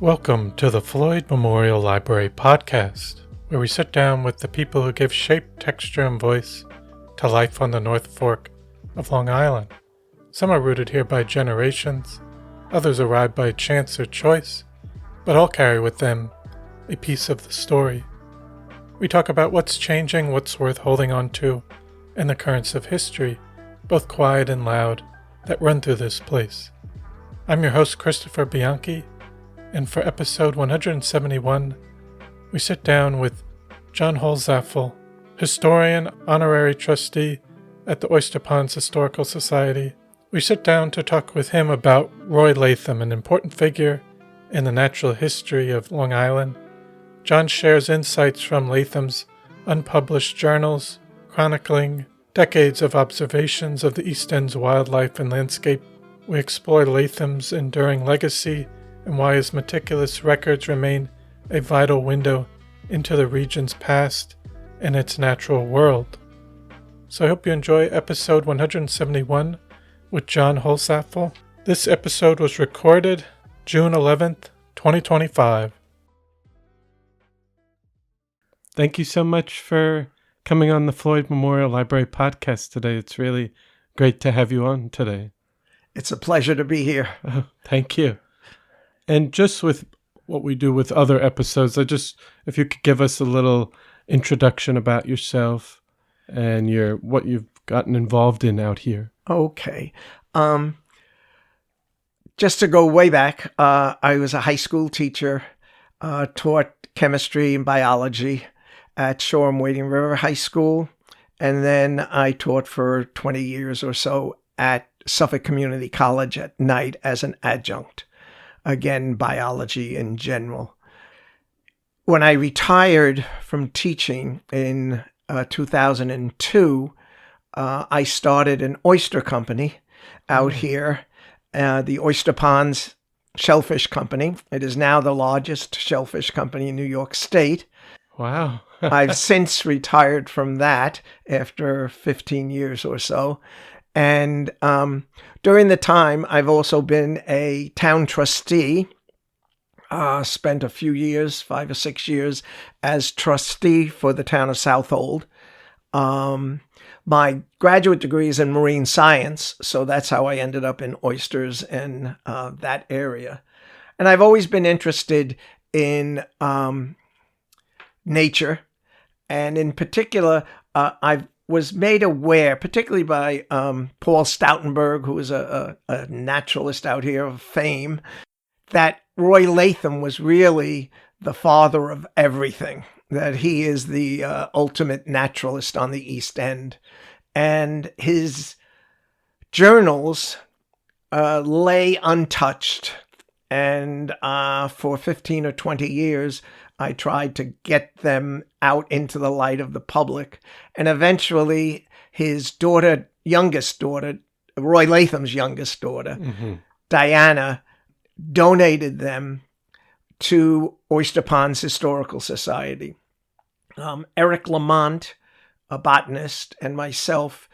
Welcome to the Floyd Memorial Library podcast, where we sit down with the people who give shape, texture, and voice to life on the North Fork of Long Island. Some are rooted here by generations, others arrived by chance or choice, but all carry with them a piece of the story. We talk about what's changing, what's worth holding on to, and the currents of history, both quiet and loud, that run through this place. I'm your host, Christopher Bianchi, and for episode 171, we sit down with John Holzapfel, historian, honorary trustee at the Oysterponds Historical Society. We sit down to talk with him about Roy Latham, an important figure in the natural history of Long Island. John shares insights from Latham's unpublished journals, chronicling decades of observations of the East End's wildlife and landscape. We explore Latham's enduring legacy and why his meticulous records remain a vital window into the region's past and its natural world. So I hope you enjoy episode 171 with John Holzapfel. This episode was recorded June 11th, 2025. Thank you so much for coming on the Floyd Memorial Library podcast today. It's really great to have you on today. It's a pleasure to be here. Oh, thank you. And just with what we do with other episodes, if you could give us a little introduction about yourself and what you've gotten involved in out here. Okay. Just to go way back, I was a high school teacher, taught chemistry and biology at Shoreham-Wading River High School. And then I taught for 20 years or so at Suffolk Community College at night as an adjunct. Again, biology in general. When I retired from teaching in 2002, I started an oyster company out here, the Oysterponds Shellfish Company. It is now the largest shellfish company in New York State. Wow. I've since retired from that after 15 years or so. And during the time, I've also been a town trustee, spent a few years, 5 or 6 years, as trustee for the town of Southold. My graduate degree is in marine science, so that's how I ended up in oysters and that area. And I've always been interested in nature, and in particular, I was made aware, particularly by Paul Stoutenberg, who is a naturalist out here of fame, that Roy Latham was really the father of everything, that he is the ultimate naturalist on the East End. And his journals lay untouched. And for 15 or 20 years, I tried to get them out into the light of the public. And eventually his youngest daughter, Roy Latham's youngest daughter, Diana, donated them to Oysterponds Historical Society. Eric Lamont, a botanist, and myself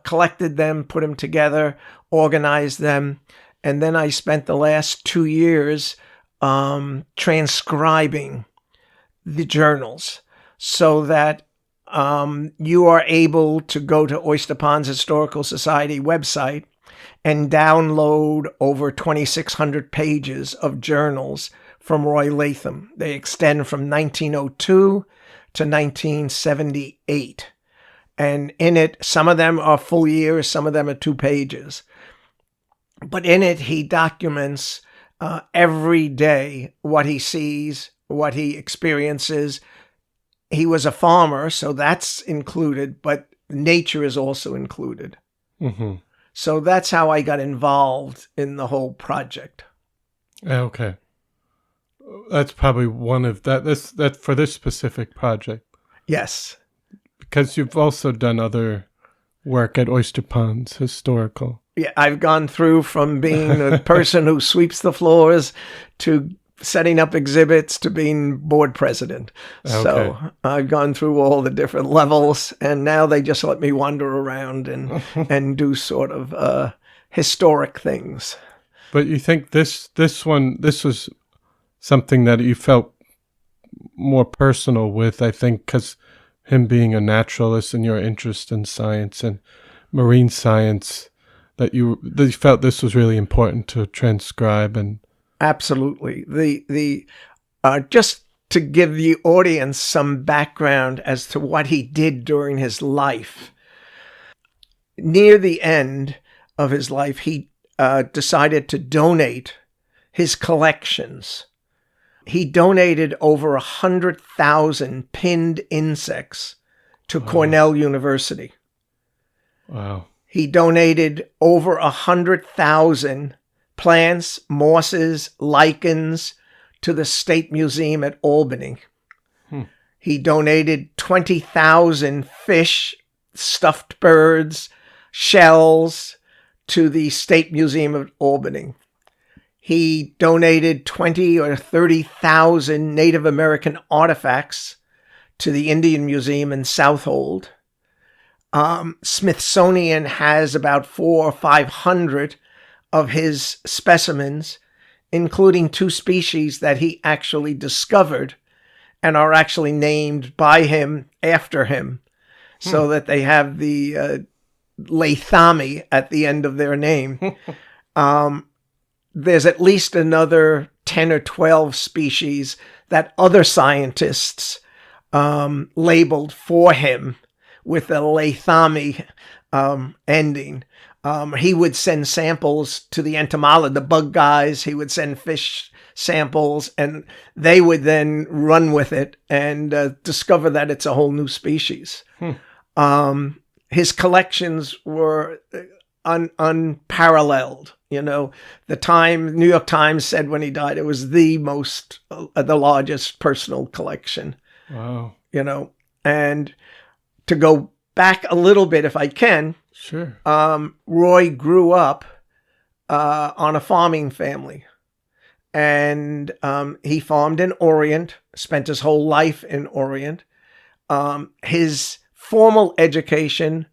collected them, put them together, organized them. And then I spent the last 2 years transcribing the journals so that you are able to go to Oysterponds Historical Society website and download over 2,600 pages of journals from Roy Latham. They extend from 1902 to 1978. And in it, some of them are full years, some of them are 2 pages. But in it, he documents every day what he sees, what he experiences. He was a farmer, so that's included, but nature is also included. Mm-hmm. So that's how I got involved in the whole project. Okay. That's probably one of that for this specific project. Yes. Because you've also done other work at Oysterponds Historical. Yeah, I've gone through from being a person who sweeps the floors to setting up exhibits to being board president. Okay. So I've gone through all the different levels, and now they just let me wander around and do sort of historic things. But you think this was something that you felt more personal with, I think, because him being a naturalist and your interest in science and marine science, that you felt this was really important to transcribe. And absolutely. The just to give the audience some background as to what he did during his life. Near the end of his life, he decided to donate his collections. He donated over 100,000 pinned insects to Cornell University. Wow. He donated over 100,000 plants, mosses, lichens to the State Museum at Albany. He donated 20,000 fish, stuffed birds, shells to the State Museum at Albany. He donated 20 or 30,000 Native American artifacts to the Indian Museum in Southold. Smithsonian has about 400 or 500 of his specimens, including 2 species that he actually discovered and are actually named by him after him, so that they have the Lathami at the end of their name. There's at least another 10 or 12 species that other scientists labeled for him with a Lathami ending. He would send samples to the entomologists, the bug guys. He would send fish samples, and they would then run with it and discover that it's a whole new species. His collections were unparalleled. You know, New York Times said when he died, it was the largest personal collection. Wow. You know, and to go back a little bit, if I can. Sure. Roy grew up on a farming family, and he farmed in Orient, spent his whole life in Orient. His formal education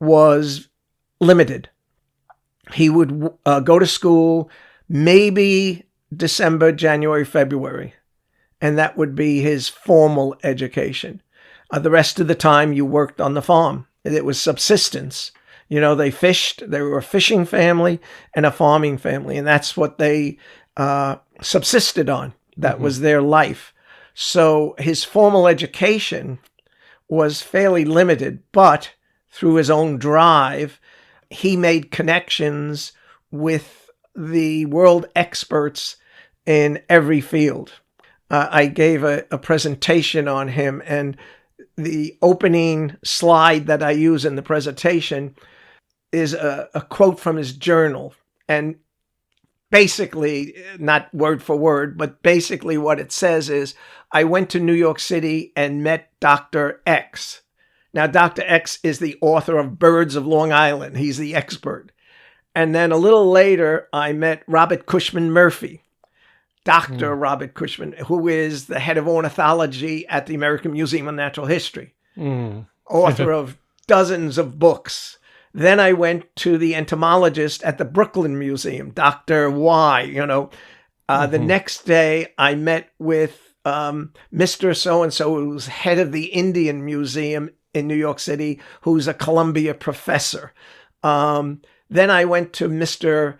was limited. He would go to school maybe December, January, February, and that would be his formal education. The rest of the time you worked on the farm. It was subsistence. You know, they fished. They were a fishing family and a farming family, and that's what they subsisted on. That was their life. So his formal education was fairly limited, but through his own drive, he made connections with the world experts in every field. I gave a presentation on him, and the opening slide that I use in the presentation is a quote from his journal. And basically, not word for word, but basically what it says is, I went to New York City and met Dr. X. Now, Dr. X is the author of Birds of Long Island. He's the expert. And then a little later, I met Robert Cushman Murphy, Dr. Robert Cushman, who is the head of ornithology at the American Museum of Natural History, author of dozens of books. Then I went to the entomologist at the Brooklyn Museum, Dr. Y, you know. The next day, I met with Mr. So-and-so, who's head of the Indian Museum in New York City, who's a Columbia professor. Then I went to Mr.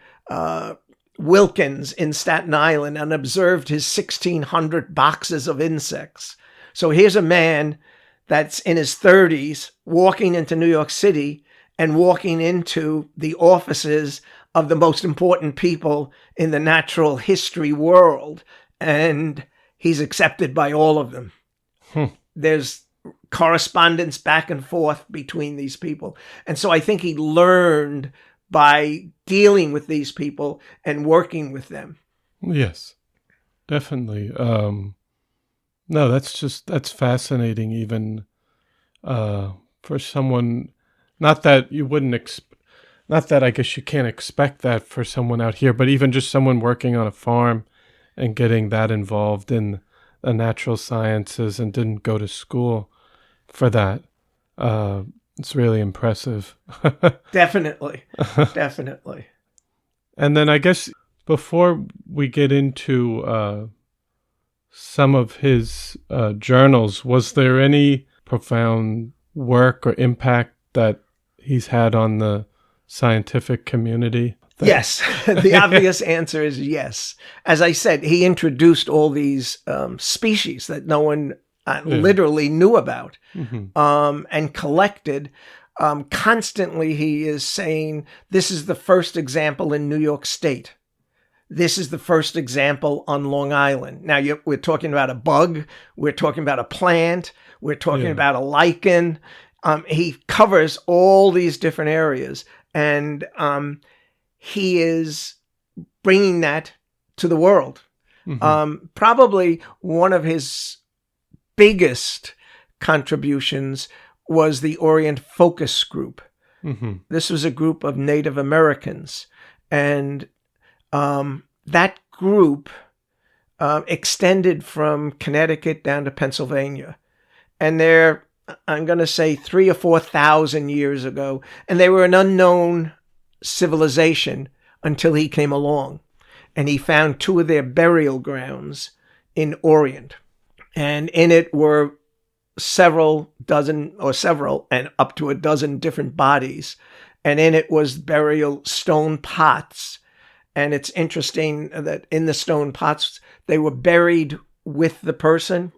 Wilkins in Staten Island and observed his 1,600 boxes of insects. So here's a man that's in his 30s walking into New York City and walking into the offices of the most important people in the natural history world. And he's accepted by all of them. There's correspondence back and forth between these people. And so I think he learned by dealing with these people and working with them. Yes, definitely. No, that's fascinating, even for someone, not that you wouldn't not that I guess you can't expect that for someone out here, but even just someone working on a farm and getting that involved in the natural sciences and didn't go to school for that. It's really impressive. Definitely. Definitely. And then I guess before we get into some of his journals, was there any profound work or impact that he's had on the scientific community? Yes. The obvious answer is yes. As I said, he introduced all these species that no one literally knew about, and collected. Constantly, he is saying, this is the first example in New York State. This is the first example on Long Island. Now, we're talking about a bug. We're talking about a plant. We're talking about a lichen. He covers all these different areas. And he is bringing that to the world. Probably one of his biggest contributions was the Orient Focus Group. This was a group of Native Americans. And that group extended from Connecticut down to Pennsylvania. And they're, I'm going to say, 3,000 or 4,000 years ago. And they were an unknown civilization until he came along. And he found 2 of their burial grounds in Orient. And in it were several and up to a dozen different bodies. And in it was burial stone pots. And it's interesting that in the stone pots, they were buried with the person,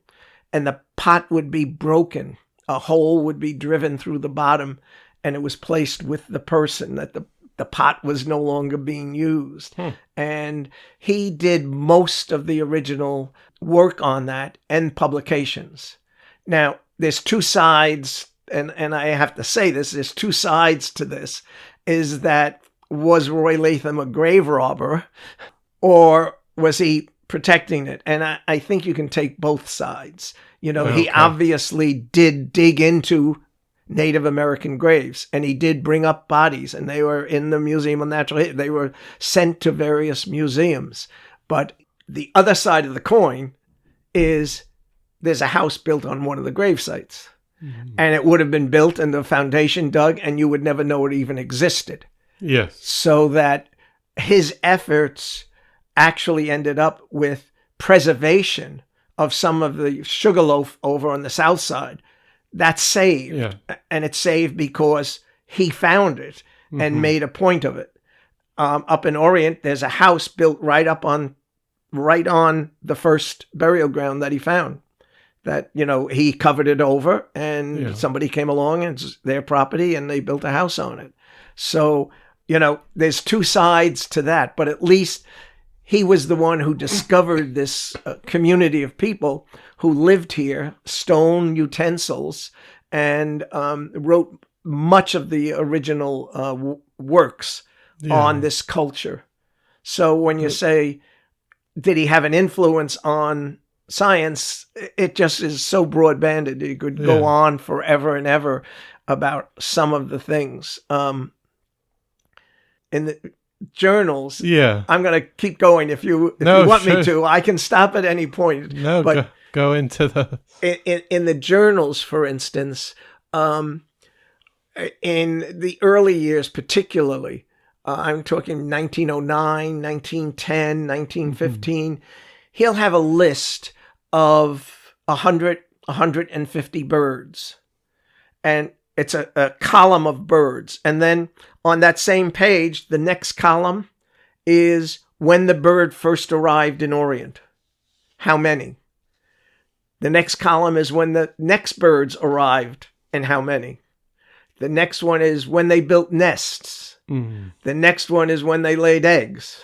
and the pot would be broken. A hole would be driven through the bottom, and it was placed with the person, that the pot was no longer being used. And he did most of the original work on that and publications. Now, there's 2 sides, and I have to say this, there's 2 sides to this, is that was Roy Latham a grave robber, or was he protecting it? And I think you can take both sides. You know, he obviously did dig into Native American graves, and he did bring up bodies, and they were in the Museum of Natural History. They were sent to various museums. But the other side of the coin is there's a house built on one of the grave sites, and it would have been built and the foundation dug, and you would never know it even existed. Yes. So that his efforts actually ended up with preservation of some of the sugarloaf over on the south side. That's saved. Yeah. And it's saved because he found it and made a point of it. Up in Orient, there's a house built right on the first burial ground that he found. That, you know, he covered it over, and somebody came along, and it's their property, and they built a house on it. So, you know, there's 2 sides to that, but at least he was the one who discovered this community of people who lived here, stone utensils, and wrote much of the original works on this culture. So when you say, did he have an influence on science, it just is so broad-banded. You could go on forever and ever about some of the things. In the journals, I'm going to keep going. If you want me to, I can stop at any point. No, but go into the... In the journals, for instance, in the early years particularly, I'm talking 1909, 1910, 1915, he'll have a list of 150 birds. And it's a column of birds. And then on that same page, the next column is when the bird first arrived in Orient. How many? The next column is when the next birds arrived and how many. The next one is when they built nests. The next one is when they laid eggs.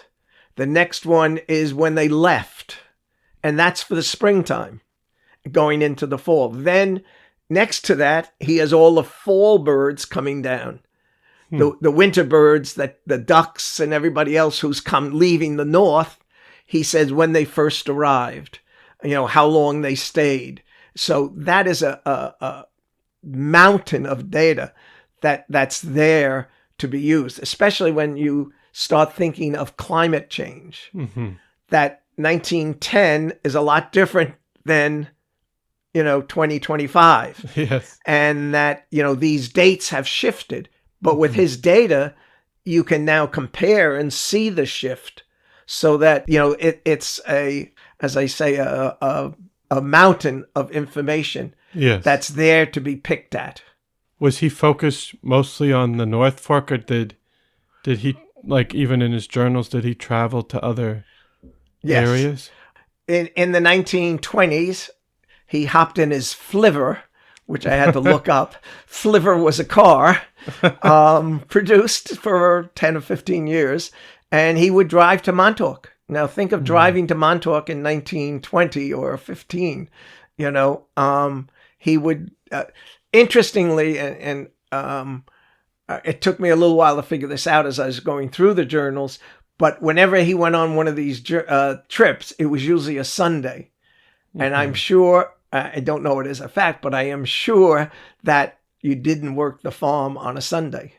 The next one is when they left. And that's for the springtime, going into the fall. Then next to that, he has all the fall birds coming down. The winter birds, that the ducks and everybody else who's leaving the north, he says when they first arrived, you know, how long they stayed. So that is a mountain of data that's there to be used, especially when you start thinking of climate change. That 1910 is a lot different than, 2025. Yes. And that, these dates have shifted. But with his data, you can now compare and see the shift so that, it's a as I say, a mountain of information Yes. that's there to be picked at. Was he focused mostly on the North Fork, or did he, like, even in his journals, did he travel to other areas? In the 1920s, he hopped in his flivver, which I had to look up. Flivver was a car produced for 10 or 15 years, and he would drive to Montauk. Now, think of driving to Montauk in 1920 or 15. He would, interestingly, and it took me a little while to figure this out as I was going through the journals, but whenever he went on one of these trips, it was usually a Sunday. And I'm sure, I don't know it as a fact, but I am sure that you didn't work the farm on a Sunday.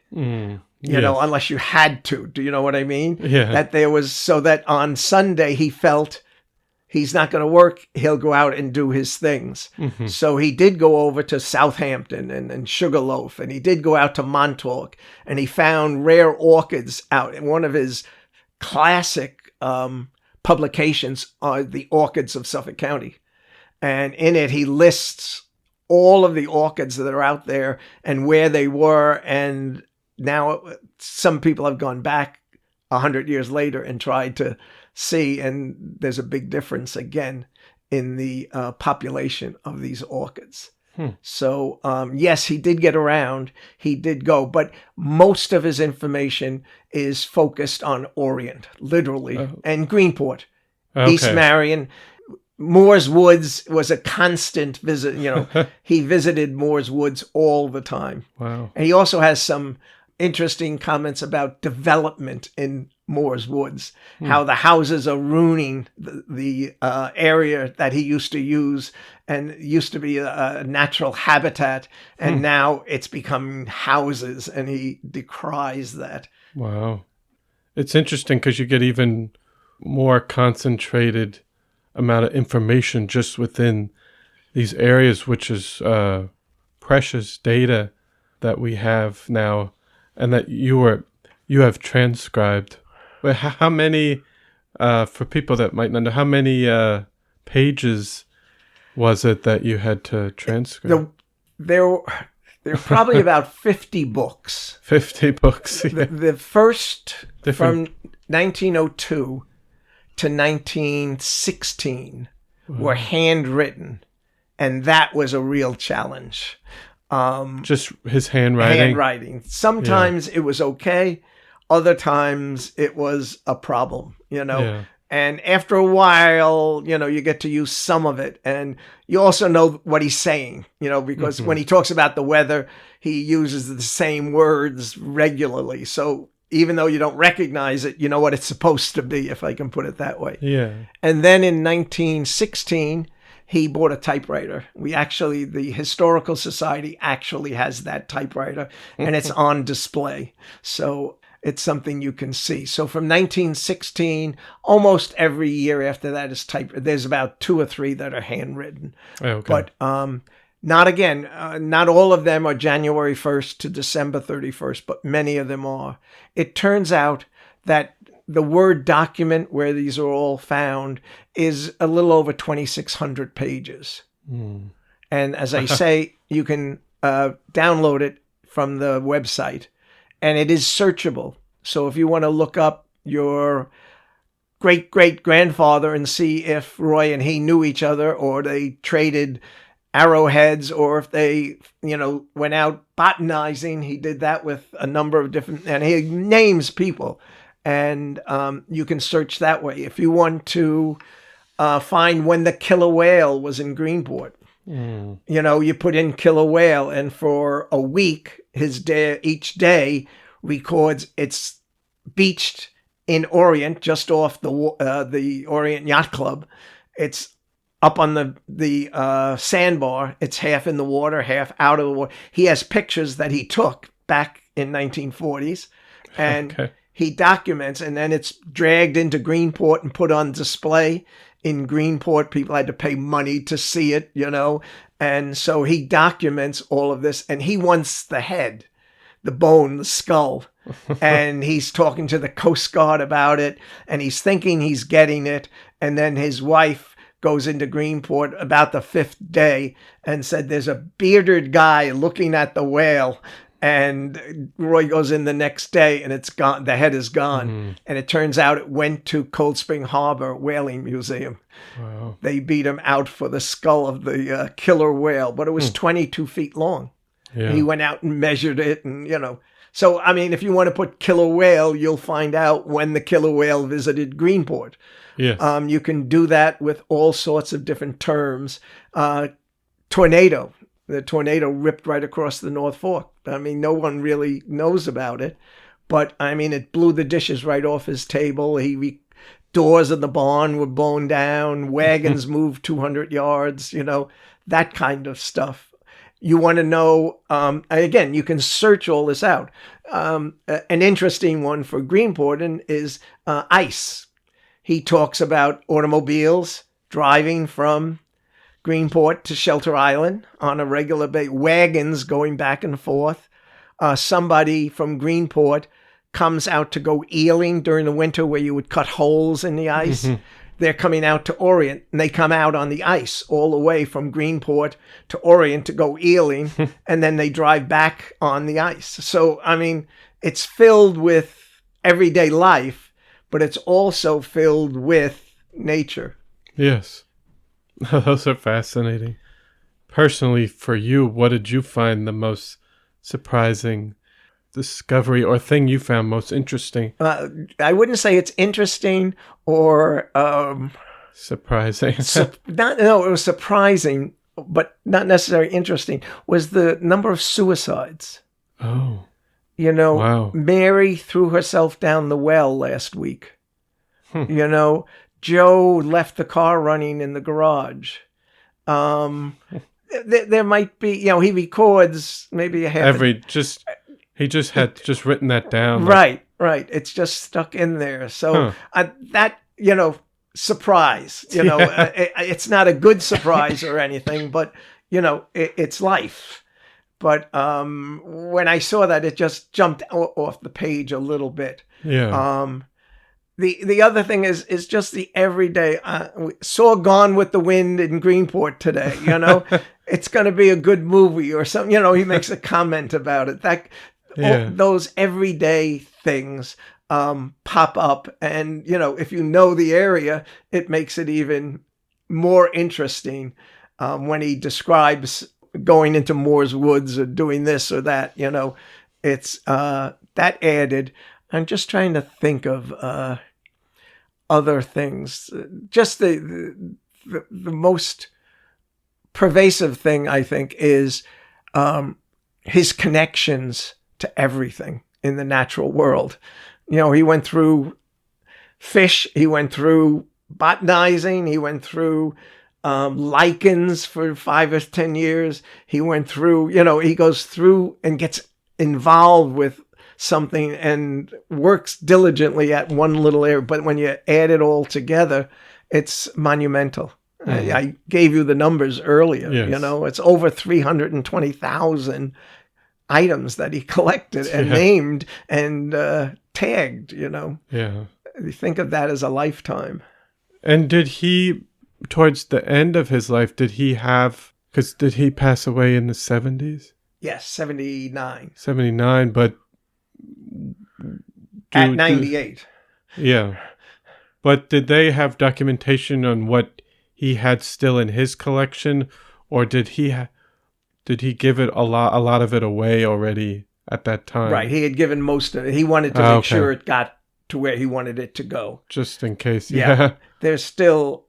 You know, unless you had to. Do you know what I mean? Yeah. That there was, so that on Sunday he felt he's not going to work, he'll go out and do his things. So he did go over to Southampton and Sugarloaf, and he did go out to Montauk, and he found rare orchids out. And one of his classic publications are the Orchids of Suffolk County. And in it, he lists all of the orchids that are out there and where they were. And now some people have gone back 100 years later and tried to see, and there's a big difference again in the population of these orchids. So, yes, he did get around. He did go, but most of his information is focused on Orient, literally, and Greenport, East Marion. Moore's Woods was a constant visit. He visited Moore's Woods all the time. Wow. And he also has some interesting comments about development in Moore's Woods, how the houses are ruining the area that he used to use, and used to be a natural habitat, and now it's becoming houses, and he decries that. Wow. It's interesting because you get even more concentrated amount of information just within these areas, which is precious data that we have now, and that you have transcribed. But how many, for people that might not know, how many pages was it that you had to transcribe? There were probably about 50 books. 50 books. Yeah. The first, from 1902 to 1916, were handwritten, and that was a real challenge. Just his handwriting? Handwriting. Sometimes it was okay. Other times it was a problem, Yeah. And after a while, you get to use some of it. And you also know what he's saying, because when he talks about the weather, he uses the same words regularly. So even though you don't recognize it, you know what it's supposed to be, if I can put it that way. Yeah. And then in 1916, he bought a typewriter. The Historical Society actually has that typewriter, and it's on display. So it's something you can see. So from 1916, almost every year after that is typed. There's about 2 or 3 that are handwritten. Okay. But not all of them are January 1st to December 31st, but many of them are. It turns out that the Word document where these are all found is a little over 2,600 pages. And as I say, you can download it from the website, and it is searchable. So if you want to look up your great-great-grandfather and see if Roy and he knew each other, or they traded arrowheads, or if they, went out botanizing, he did that with a number of different, and he names people. And you can search that way. If you want to find when the killer whale was in Greenport, you put in killer whale, and for a week, each day records it's beached in Orient, just off the Orient Yacht Club. It's up on the sandbar. It's half in the water, half out of the water. He has pictures that he took back in 1940s, and he documents, and then it's dragged into Greenport and put on display. In Greenport, people had to pay money to see it, and so he documents all of this, and he wants the head, the bone, the skull, and he's talking to the Coast Guard about it, and he's thinking he's getting it, and then his wife goes into Greenport about the 5th day and said, there's a bearded guy looking at the whale. And Roy goes in the next day and it's gone. The head is gone. Mm-hmm. And it turns out it went to Cold Spring Harbor Whaling Museum. Wow. They beat him out for the skull of the killer whale, but it was 22 feet long. Yeah. He went out and measured it and, So, I mean, if you want to put killer whale, you'll find out when the killer whale visited Greenport. Yes. You can do that with all sorts of different terms. Tornado. The tornado ripped right across the North Fork. I mean, no one really knows about it. But, I mean, it blew the dishes right off his table. Doors of the barn were blown down. Wagons moved 200 yards, that kind of stuff. You want to know, again, you can search all this out. An interesting one for Greenport is ice. He talks about automobiles driving from Greenport to Shelter Island on a regular basis, wagons going back and forth. Somebody from Greenport comes out to go eeling during the winter where you would cut holes in the ice. Mm-hmm. They're coming out to Orient and they come out on the ice all the way from Greenport to Orient to go eeling and then they drive back on the ice. So, I mean, it's filled with everyday life, but it's also filled with nature. Yes. Those are fascinating. Personally, for you, what did you find the most surprising discovery or thing you found most interesting? I wouldn't say it's interesting or surprising. It was surprising, but not necessarily interesting, was the number of suicides. Oh. Wow. Mary threw herself down the well last week. Joe left the car running in the garage. There might be, he records maybe a half. He just had written that down. Right. It's just stuck in there. So that, surprise, it's not a good surprise or anything, but, it's life. But when I saw that, it just jumped off the page a little bit. Yeah. The other thing is just the everyday. We saw Gone with the Wind in Greenport today. It's going to be a good movie or something. He makes a comment about it. All those everyday things pop up, and if you know the area, it makes it even more interesting when he describes going into Moore's Woods or doing this or that. It's that added. I'm just trying to think of other things. Just the most pervasive thing, I think, is his connections to everything in the natural world. He went through fish, he went through botanizing, he went through lichens for 5 or 10 years. He went through, he goes through and gets involved with something and works diligently at one little area. But when you add it all together, it's monumental. Mm. I gave you the numbers earlier. Yes. It's over 320,000 items that he collected and named and tagged, Yeah. You think of that as a lifetime. And did he, towards the end of his life, did he pass away in the 70s? Yes, 79. 79, but at 98. Yeah. But did they have documentation on what he had still in his collection, or did he give it a lot of it away already at that time? Right, he had given most of it. He wanted to make sure it got to where he wanted it to go. Just in case. Yeah. There's still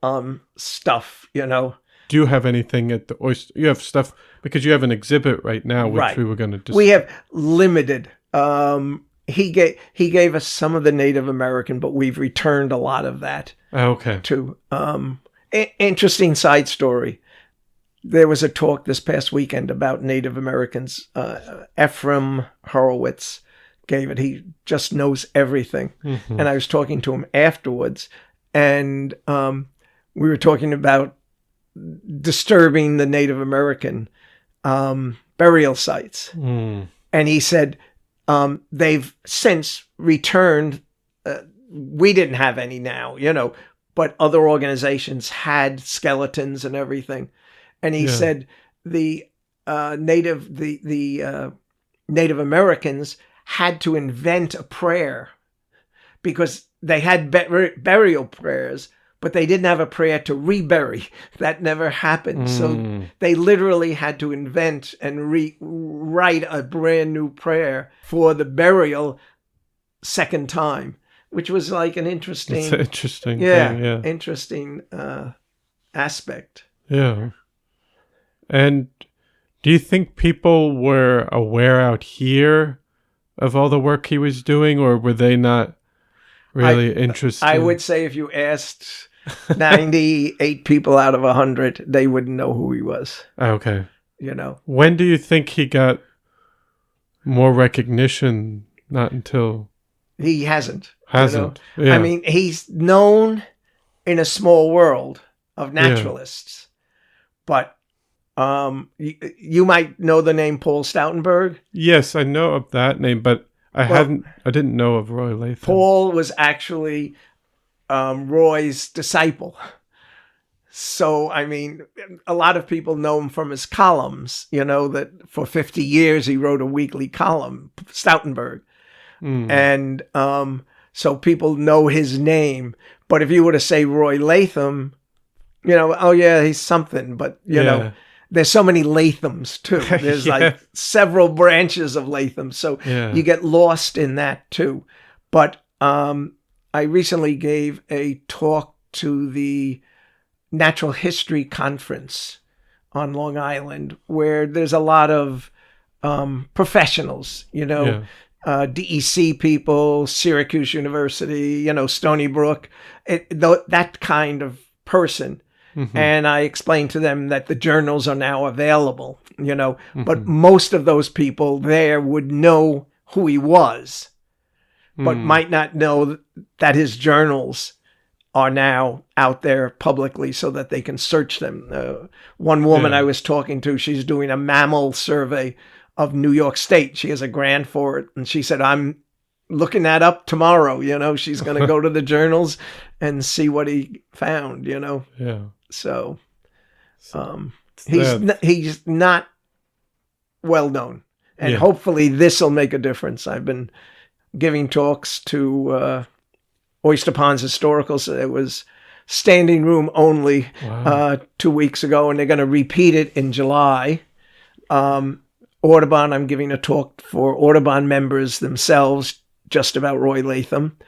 stuff, Do you have anything at the Oyster? You have stuff because you have an exhibit right now, which we were going to. We have limited. He gave us some of the Native American, but we've returned a lot of that. Okay. To interesting side story. There was a talk this past weekend about Native Americans. Ephraim Horowitz gave it. He just knows everything. Mm-hmm. And I was talking to him afterwards, and we were talking about disturbing the Native American burial sites. Mm. And he said they've since returned. We didn't have any now, but other organizations had skeletons and everything. And he said the Native Americans had to invent a prayer because they had burial prayers, but they didn't have a prayer to rebury. That never happened. So they literally had to invent and write a brand new prayer for the burial second time, which was like an interesting, it's an interesting thing, interesting aspect. Yeah. And do you think people were aware out here of all the work he was doing, or were they not really interested? I would say if you asked 98 people out of 100, they wouldn't know who he was. Okay. You know. When do you think he got more recognition? Not until... He hasn't. Hasn't. You know? Yeah. I mean, he's known in a small world of naturalists, but you might know the name Paul Stoutenberg. Yes, I know of that name, but I didn't know of Roy Latham. Paul was actually Roy's disciple. So, I mean, a lot of people know him from his columns, you know, that for 50 years he wrote a weekly column, Stoutenberg. And so people know his name. But if you were to say Roy Latham, you know, oh yeah, he's something. But, you know, there's so many Lathams too. There's like several branches of Latham. So you get lost in that too. But I recently gave a talk to the Natural History Conference on Long Island, where there's a lot of professionals, you know, DEC people, Syracuse University, you know, Stony Brook, that kind of person. And I explained to them that the journals are now available, you know, but most of those people there would know who he was, but might not know that his journals are now out there publicly so that they can search them. One woman I was talking to, she's doing a mammal survey of New York State. She has a grant for it. And she said, I'm looking that up tomorrow. You know, she's going to go to the journals and see what he found, you know? Yeah. So he's not well known. And hopefully this will make a difference. I've been giving talks to Oysterponds Historical Society. It was standing room only 2 weeks ago, and they're going to repeat it in July. Audubon, I'm giving a talk for Audubon members themselves just about Roy Latham.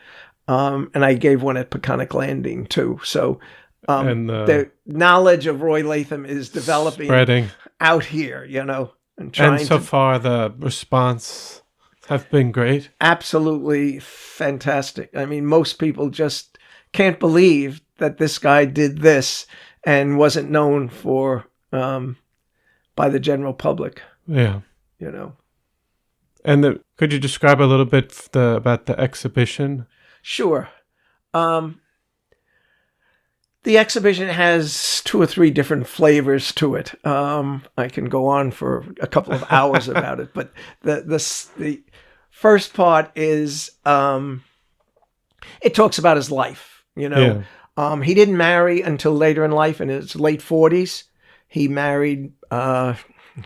And I gave one at Peconic Landing too. So the knowledge of Roy Latham is developing, spreading out here, you know. And so far the response have been great. Absolutely fantastic. I mean, most people just can't believe that this guy did this and wasn't known for by the general public. Yeah. You know. And could you describe a little bit about the exhibition? Sure. The exhibition has 2 or 3 different flavors to it. I can go on for a couple of hours about it, but the first part is it talks about his life. You know, he didn't marry until later in life, in his late 40s. He married. The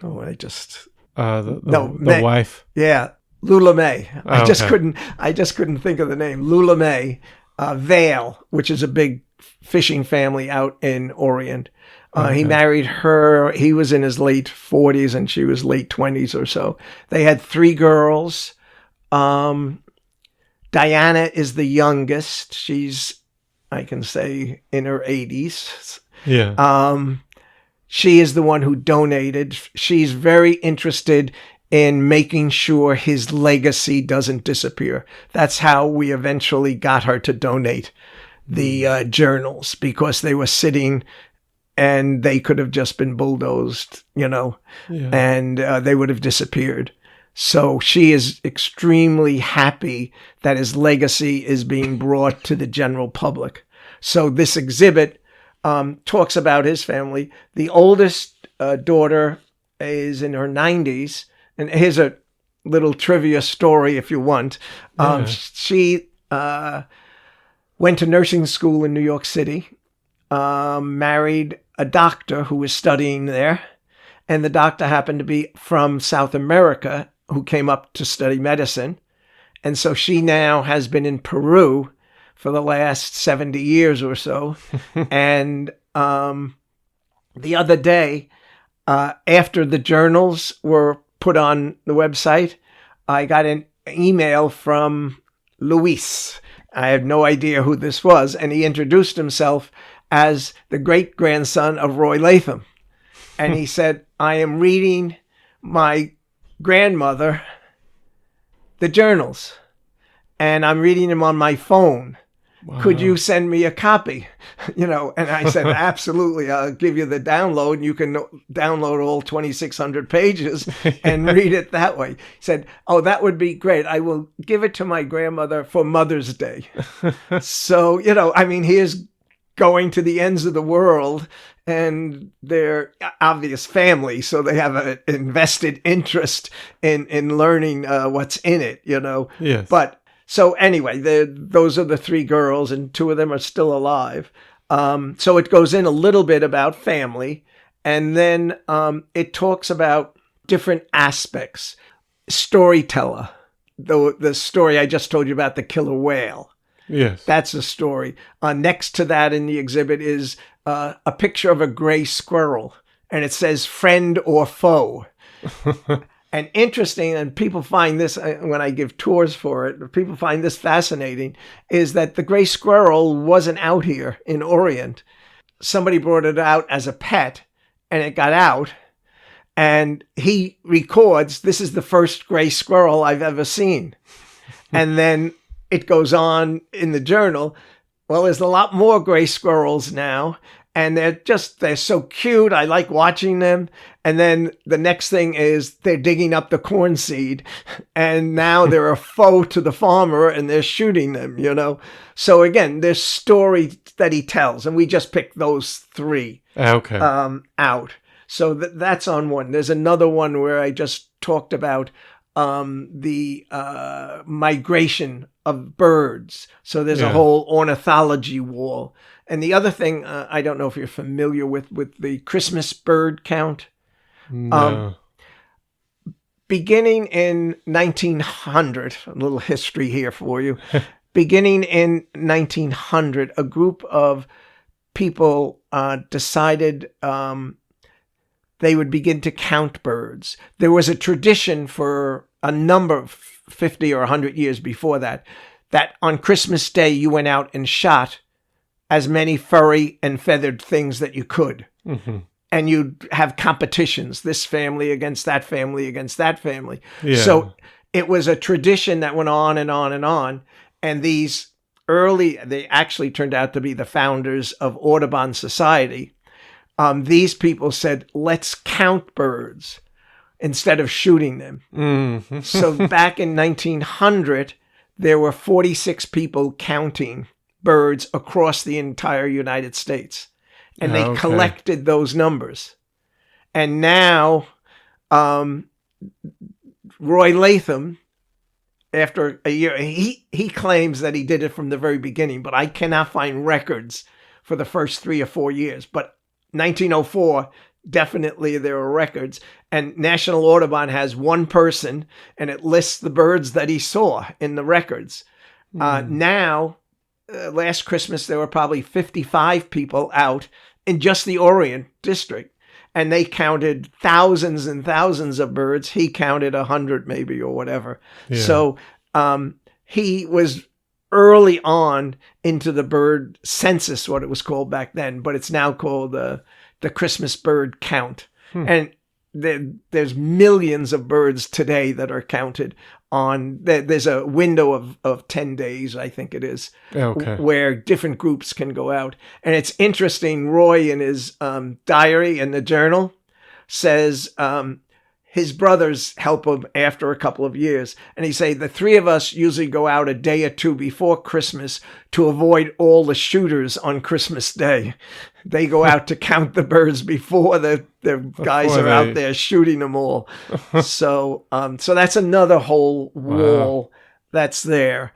wife. Yeah, Lula May. I just couldn't think of the name. Lula May Vale, which is a big fishing family out in Orient. He married her. He was in his late 40s and she was late 20s or so. They had 3 girls. Diana is the youngest. She's, I can say, in her 80s. Yeah. She is the one who donated. She's very interested in making sure his legacy doesn't disappear. That's how we eventually got her to donate the journals, because they were sitting and they could have just been bulldozed, you know, and they would have disappeared. So she is extremely happy that his legacy is being brought to the general public. So this exhibit talks about his family. The oldest daughter is in her 90s. And here's a little trivia story if you want. She went to nursing school in New York City, married a doctor who was studying there, and the doctor happened to be from South America who came up to study medicine. And so she now has been in Peru for the last 70 years or so. And the other day, after the journals were put on the website, I got an email from Luis. I had no idea who this was. And he introduced himself as the great-grandson of Roy Latham. And he said, I am reading my grandmother the journals, and I'm reading them on my phone. Wow. Could you send me a copy? And I said, absolutely. I'll give you the download. You can download all 2,600 pages and read it that way. He said, oh, that would be great. I will give it to my grandmother for Mother's Day. So, he is going to the ends of the world, and they're obvious family, so they have an invested interest in learning what's in it, Yes. But so anyway, those are the three girls, and two of them are still alive. So it goes in a little bit about family, and then it talks about different aspects. Storyteller, the story I just told you about, the killer whale. Yes. That's a story. Next to that in the exhibit is a picture of a gray squirrel, and it says friend or foe. And interesting, and people find this, when I give tours for it, people find this fascinating, is that the gray squirrel wasn't out here in Orient. Somebody brought it out as a pet, and it got out, and he records, this is the first gray squirrel I've ever seen. And then it goes on in the journal, well, there's a lot more gray squirrels now, and they're so cute. I like watching them. And then the next thing is they're digging up the corn seed, and now they're a foe to the farmer, and they're shooting them, So again, there's story that he tells, and we just picked those three out. So that's on one. There's another one where I just talked about the migration of birds. So there's a whole ornithology wall. And the other thing, I don't know if you're familiar with the Christmas bird count. No. Beginning in 1900, a little history here for you. Beginning in 1900, a group of people decided they would begin to count birds. There was a tradition for a number of 50 or 100 years before that on Christmas Day you went out and shot as many furry and feathered things that you could. Mm-hmm. And you'd have competitions, this family against that family against that family. Yeah. So it was a tradition that went on and on and on. And they actually turned out to be the founders of Audubon Society. These people said, let's count birds instead of shooting them. Mm-hmm. So back in 1900, there were 46 people counting birds across the entire United States. And they collected those numbers. And now Roy Latham, after a year, he claims that he did it from the very beginning, but I cannot find records for the first 3 or 4 years. But 1904, definitely there are records. And National Audubon has one person, and it lists the birds that he saw in the records. Now, last Christmas, there were probably 55 people out in just the Orient district, and they counted thousands and thousands of birds. He counted 100 maybe or whatever. Yeah. So he was early on into the bird census, what it was called back then, but it's now called the Christmas bird count. And there's millions of birds today that are counted on. There's a window of 10 days, I think it is, where different groups can go out. And it's interesting, Roy in his diary in the journal says his brothers help him after a couple of years. And he say, the three of us usually go out a day or two before Christmas to avoid all the shooters on Christmas Day. They go out to count the birds before the guys are out there shooting them all. So that's another whole wall that's there.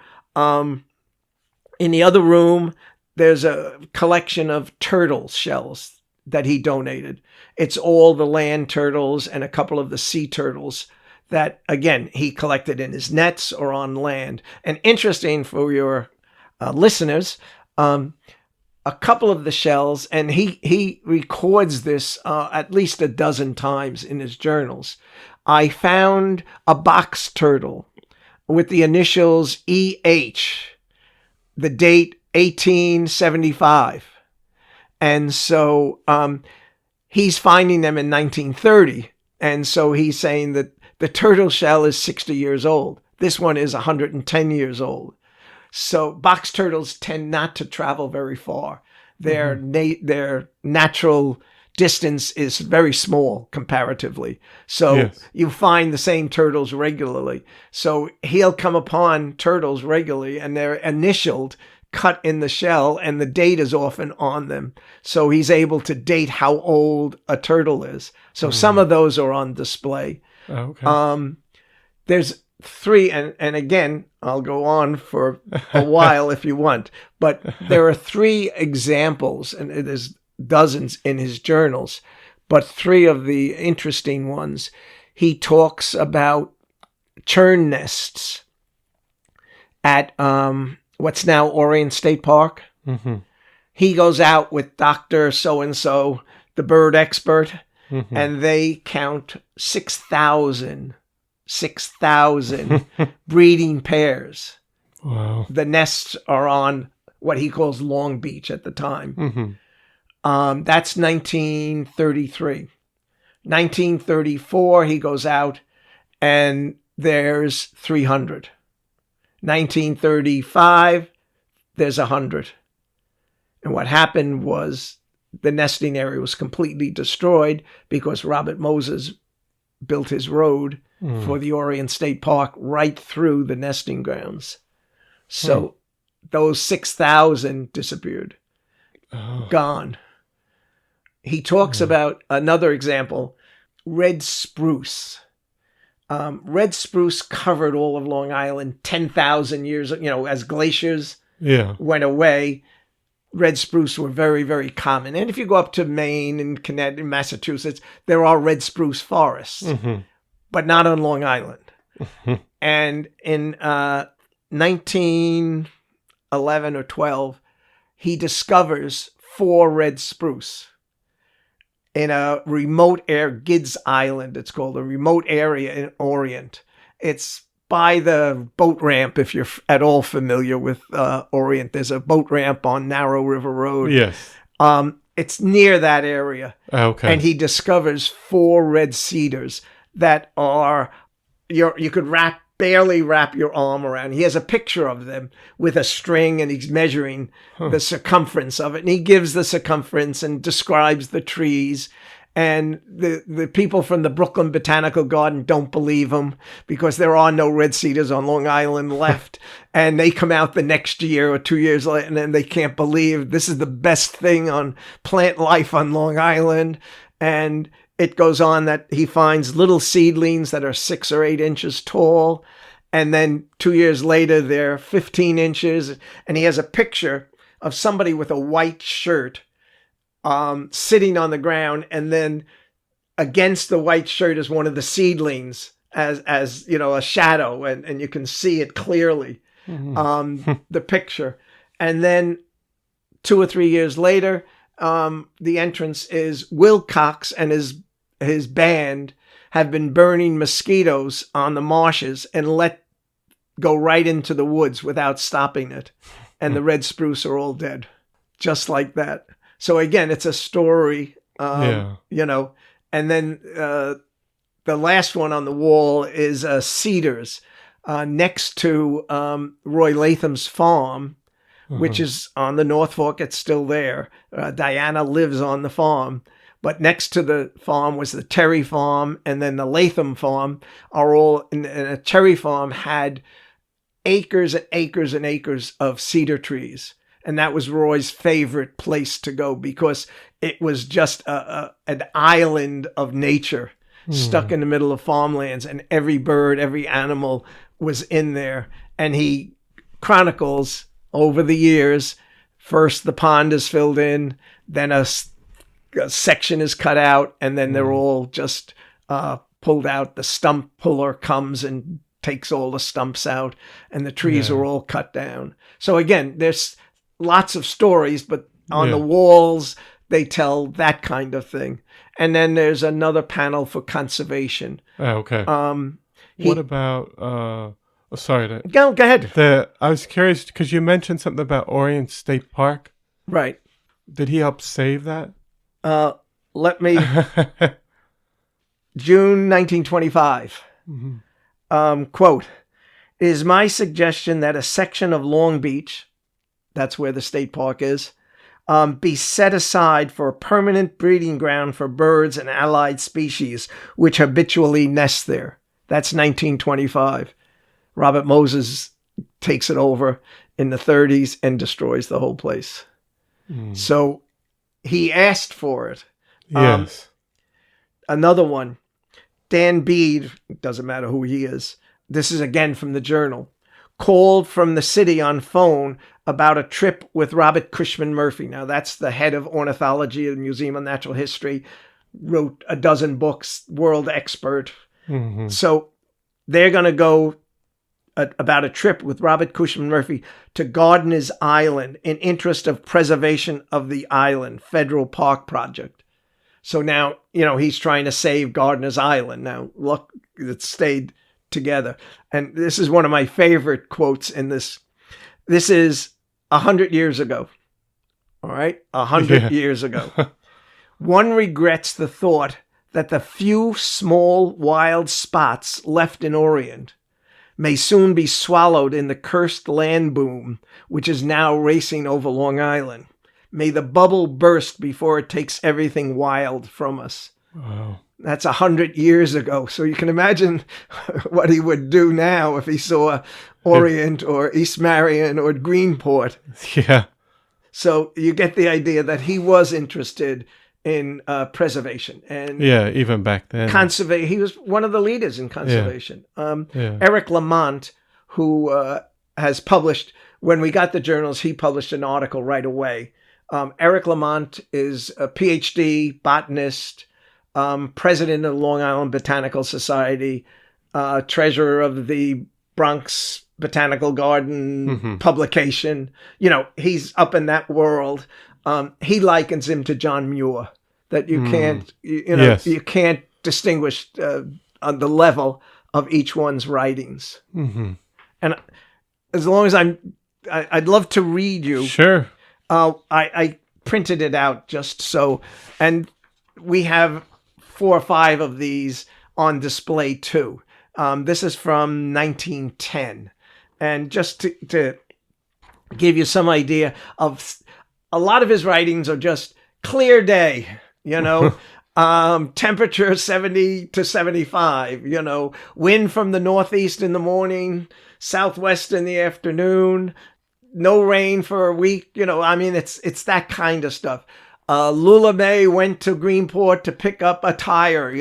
In the other room, there's a collection of turtle shells that he donated. It's all the land turtles and a couple of the sea turtles that, again, he collected in his nets or on land. And interesting for your listeners, a couple of the shells, and he records this at least a dozen times in his journals. I found a box turtle with the initials EH, the date 1875. And so he's finding them in 1930. And so he's saying that the turtle shell is 60 years old. This one is 110 years old. So box turtles tend not to travel very far. Their natural distance is very small comparatively. So you find the same turtles regularly. So he'll come upon turtles regularly, and they're initialed, cut in the shell, and the date is often on them. So he's able to date how old a turtle is. So some of those are on display. Okay. There's three, and again, I'll go on for a while if you want, but there are three examples, and there's dozens in his journals, but three of the interesting ones. He talks about churn nests at what's now Orient State Park. Mm-hmm. He goes out with Dr. So-and-so, the bird expert, and they count 6,000 breeding pairs. Wow. The nests are on what he calls Long Beach at the time. That's 1933. 1934, he goes out and there's 300. 1935, there's 100. And what happened was the nesting area was completely destroyed because Robert Moses built his road for the Orient State Park right through the nesting grounds. So those 6,000 disappeared, gone. He talks about another example, red spruce. Red spruce covered all of Long Island 10,000 years, as glaciers went away. Red spruce were very, very common. And if you go up to Maine and Connecticut, Massachusetts, there are red spruce forests, but not on Long Island. And in 1911 or 12, he discovers 4 red spruce in a remote Gidd's Island. It's called a remote area in Orient. It's by the boat ramp, if you're at all familiar with Orient. There's a boat ramp on Narrow River Road. Yes. It's near that area. Okay. And he discovers 4 red cedars that are, you could barely wrap your arm around. He has a picture of them with a string, and he's measuring the circumference of it. And he gives the circumference and describes the trees. And the people from the Brooklyn Botanical Garden don't believe him because there are no red cedars on Long Island left. And they come out the next year or 2 years later, and then they can't believe this is the best thing on plant life on Long Island. And it goes on that he finds little seedlings that are 6 or 8 inches tall. And then 2 years later, they're 15 inches. And he has a picture of somebody with a white shirt sitting on the ground, and then against the white shirt is one of the seedlings as a shadow, and you can see it clearly, the picture. And then 2 or 3 years later, the entrance is Wilcox and his band have been burning mosquitoes on the marshes and let go right into the woods without stopping it. And the red spruce are all dead, just like that. So again, it's a story, And then the last one on the wall is cedars next to Roy Latham's farm, which is on the North Fork. It's still there. Diana lives on the farm. But next to the farm was the Terry farm, and then the Latham farm are all, and a Terry farm had acres and acres and acres of cedar trees. And that was Roy's favorite place to go because it was just an island of nature stuck in the middle of farmlands, and every bird, every animal was in there. And he chronicles over the years. First, the pond is filled in, then a section is cut out, and then they're all just pulled out. The stump puller comes and takes all the stumps out, and the trees are all cut down. So again, there's lots of stories, but on the walls, they tell that kind of thing. And then there's another panel for conservation. Oh, okay. What about... sorry. Go ahead. I was curious because you mentioned something about Orient State Park. Right. Did he help save that? Let me... June 1925. Quote, "It is my suggestion that a section of Long Beach," that's where the state park is, "be set aside for a permanent breeding ground for birds and allied species which habitually nest there." That's 1925. Robert Moses takes it over in the 30s and destroys the whole place. So he asked for it. Yes. Another one, Dan Bede, doesn't matter who he is. This is again from the Journal. Called from the city on phone about a trip with Robert Cushman Murphy. Now that's the head of ornithology at the Museum of Natural History. Wrote a dozen books, world expert. So they're going to go about a trip with Robert Cushman Murphy to Gardiner's Island in interest of preservation of the island, federal park project. So now, he's trying to save Gardiner's Island. Now, look, it stayed together. And this is one of my favorite quotes in this. This is 100 years ago. All right? 100 years ago. "One regrets the thought that the few small wild spots left in Orient may soon be swallowed in the cursed land boom, which is now racing over Long Island. May the bubble burst before it takes everything wild from us." Wow. That's 100 years ago. So you can imagine what he would do now if he saw Orient or East Marion or Greenport. Yeah. So you get the idea that he was interested in preservation and even back then. Conservation. He was one of the leaders in conservation. Eric Lamont, who has published, when we got the journals, he published an article right away. Eric Lamont is a PhD botanist, president of the Long Island Botanical Society, treasurer of the Bronx Botanical Garden publication. He's up in that world. He likens him to John Muir, that you can't, you can't distinguish on the level of each one's writings. And as long as I'd love to read you. Sure. I printed it out just so, and we have 4 or 5 of these on display too. This is from 1910. And just to give you some idea of, a lot of his writings are just clear day, temperature 70 to 75, wind from the northeast in the morning, southwest in the afternoon, no rain for a week, it's that kind of stuff. Lula May went to Greenport to pick up a tire,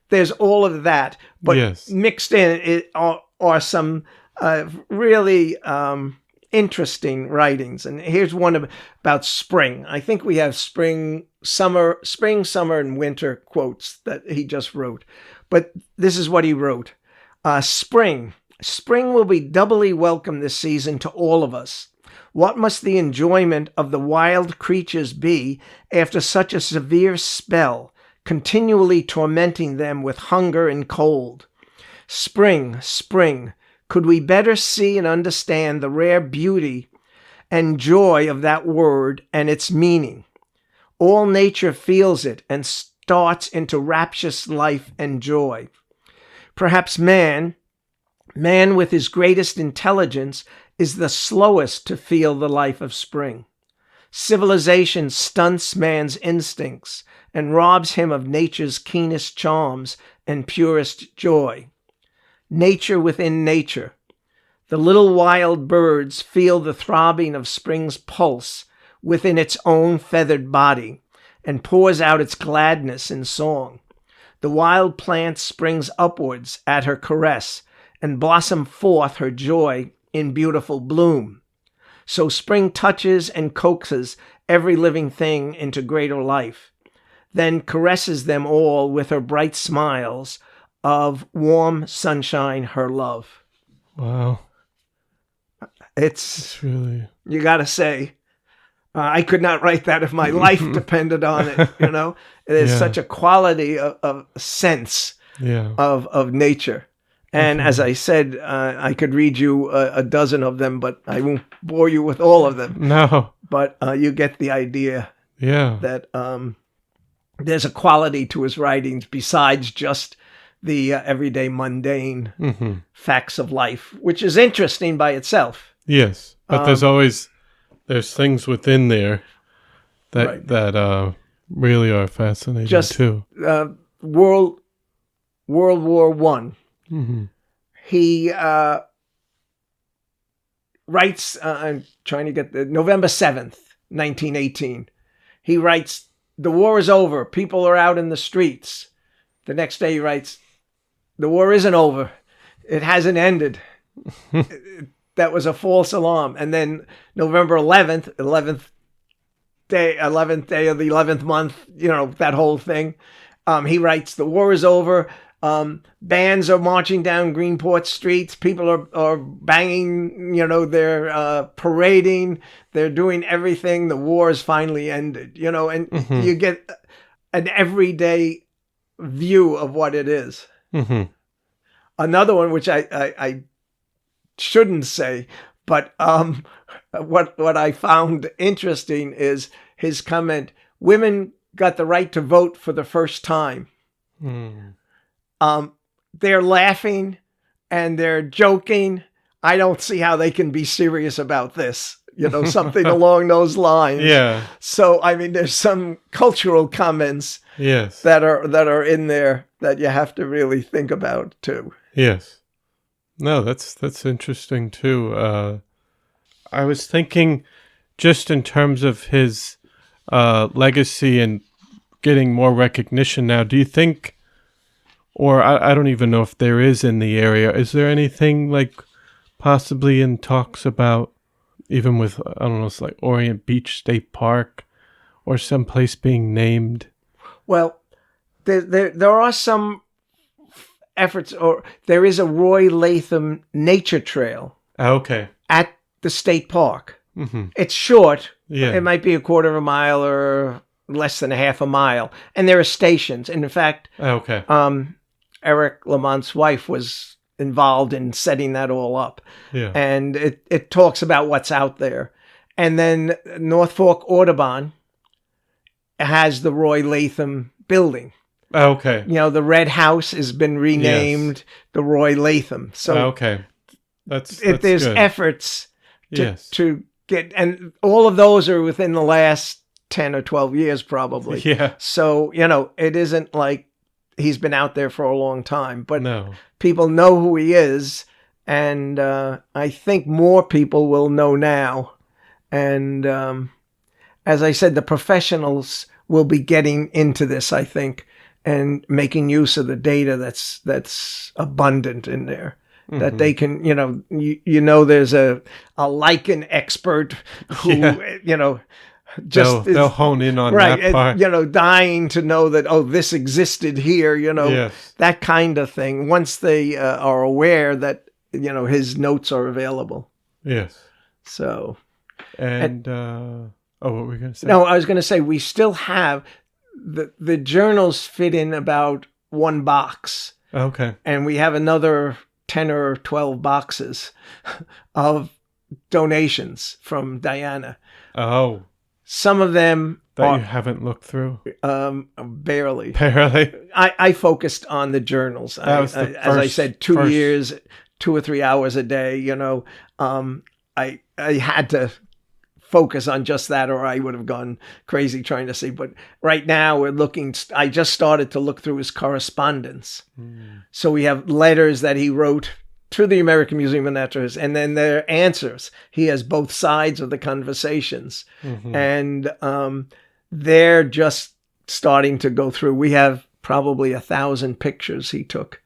there's all of that. But mixed in are some really interesting writings. And here's one about spring. I think we have spring, summer, and winter quotes that he just wrote. But this is what he wrote. Spring will be doubly welcome this season to all of us. What must the enjoyment of the wild creatures be after such a severe spell, continually tormenting them with hunger and cold? Spring, could we better see and understand the rare beauty and joy of that word and its meaning? All nature feels it and starts into rapturous life and joy. Perhaps man with his greatest intelligence is the slowest to feel the life of spring. Civilization stunts man's instincts and robs him of nature's keenest charms and purest joy. Nature within nature. The little wild birds feel the throbbing of spring's pulse within its own feathered body and pours out its gladness in song. The wild plant springs upwards at her caress and blossom forth her joy in beautiful bloom. So spring touches and coaxes every living thing into greater life, then caresses them all with her bright smiles of warm sunshine, her love. Wow. It's really... You got to say, I could not write that if my life depended on it. There's such a quality of sense of nature. And as I said, I could read you a dozen of them, but I won't bore you with all of them. No. But you get the idea that there's a quality to his writings besides just the everyday mundane facts of life, which is interesting by itself. Yes, but there's things within there that really are fascinating too. World War One. He writes. I'm trying to get November 7th, 1918. He writes, "The war is over. People are out in the streets." The next day he writes, "The war isn't over. It hasn't ended." That was a false alarm. And then November 11th, 11th day of the 11th month, that whole thing. He writes, "The war is over. Bands are marching down Greenport streets. People are banging, they're parading. They're doing everything. The war is finally ended, and you get an everyday view of what it is." Another one, which I shouldn't say, but what I found interesting is his comment, "Women got the right to vote for the first time." They're laughing and they're joking. I don't see how they can be serious about this, something along those lines. Yeah. So, there's some cultural comments that are in there that you have to really think about too. Yes. No, that's interesting too. I was thinking just in terms of his legacy and getting more recognition now, do you think, or I don't even know if there is in the area, is there anything like possibly in talks about, even with, I don't know, it's like Orient Beach State Park or someplace being named? Well, there are some efforts, or there is a Roy Latham nature trail at the state park. It's short. It might be a quarter of a mile or less than a half a mile. And there are stations. And in fact, Eric Lamont's wife was involved in setting that all up. And it talks about what's out there. And then North Fork Audubon has the Roy Latham building. The red house has been renamed the Roy Latham. So that's there's good. Efforts to get, and all of those are within the last 10 or 12 years probably. So, it isn't like he's been out there for a long time, but people know who he is. And I think more people will know now. And as I said, the professionals will be getting into this, I think, and making use of the data that's abundant in there. That they can, there's a lichen expert who, they'll hone in on that part. Dying to know that, this existed here, that kind of thing. Once they are aware that, his notes are available. Yes. So. And what were we going to say? No, I was going to say we still have the journals fit in about one box. And we have another 10 or 12 boxes of donations from Diana. Some of them that you haven't looked through? Barely. I focused on the journals. As I said, 2 years, 2 or 3 hours a day, I had to focus on just that, or I would have gone crazy trying to see. But right now we're looking, I just started to look through his correspondence. So we have letters that he wrote to the American Museum of Natural History, and then their answers. He has both sides of the conversations. And they're just starting to go through. We have probably 1,000 pictures he took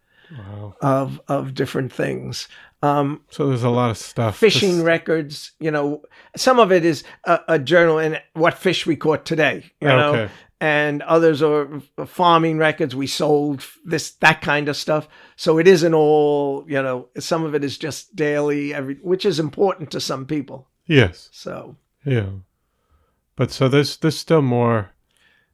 of different things. So there's a lot of stuff. Fishing records, some of it is a journal and what fish we caught today, Okay. And others are farming records. We sold that kind of stuff. So it isn't all, some of it is just daily, which is important to some people. Yes. So. Yeah. But so there's still more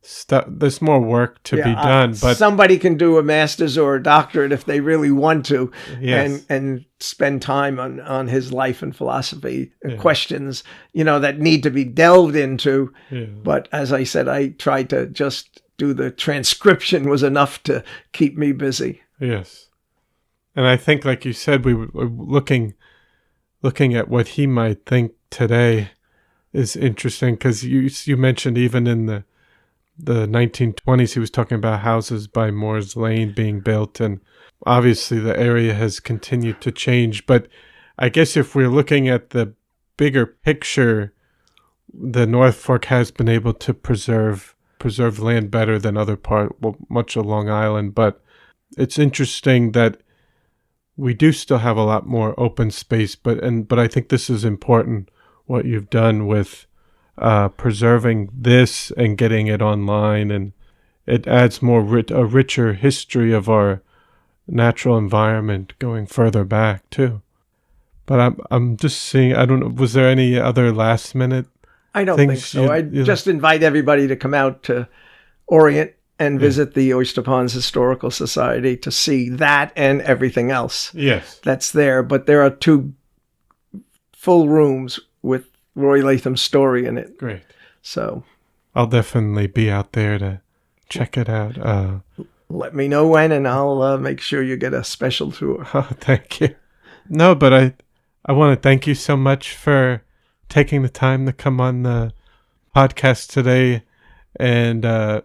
stuff. There's more work to be done. But somebody can do a master's or a doctorate if they really want to, yes. and spend time on his life and philosophy and questions, that need to be delved into. Yeah. But as I said, I tried to just do the transcription was enough to keep me busy. Yes. And I think, like you said, we were looking at what he might think today is interesting, because you mentioned even in the 1920s he was talking about houses by Moore's Lane being built, and obviously the area has continued to change. But I guess if we're looking at the bigger picture, the North Fork has been able to preserve land better than much of Long Island. But it's interesting that we do still have a lot more open space, but I think this is important, what you've done with preserving this and getting it online, and it adds a richer history of our natural environment going further back too. But I'm just seeing, I don't know, was there any other last minute? I don't think so. I just invite everybody to come out to Orient and visit the Oysterponds Historical Society to see that and everything else. Yes, that's there. But there are 2 full rooms with Roy Latham's story in it. Great. So I'll definitely be out there to check it out. Let me know when, and I'll make sure you get a special tour. Oh, thank you. No, but I want to thank you so much for taking the time to come on the podcast today and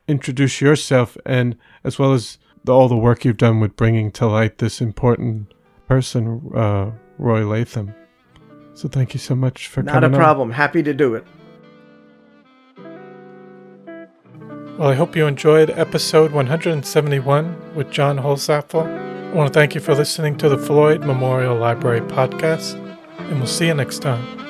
introduce yourself, and as well as all the work you've done with bringing to light this important person, Roy Latham. So thank you so much for coming on. Not a problem. Happy to do it. Well, I hope you enjoyed episode 171 with John Holzapfel. I want to thank you for listening to the Floyd Memorial Library podcast, and we'll see you next time.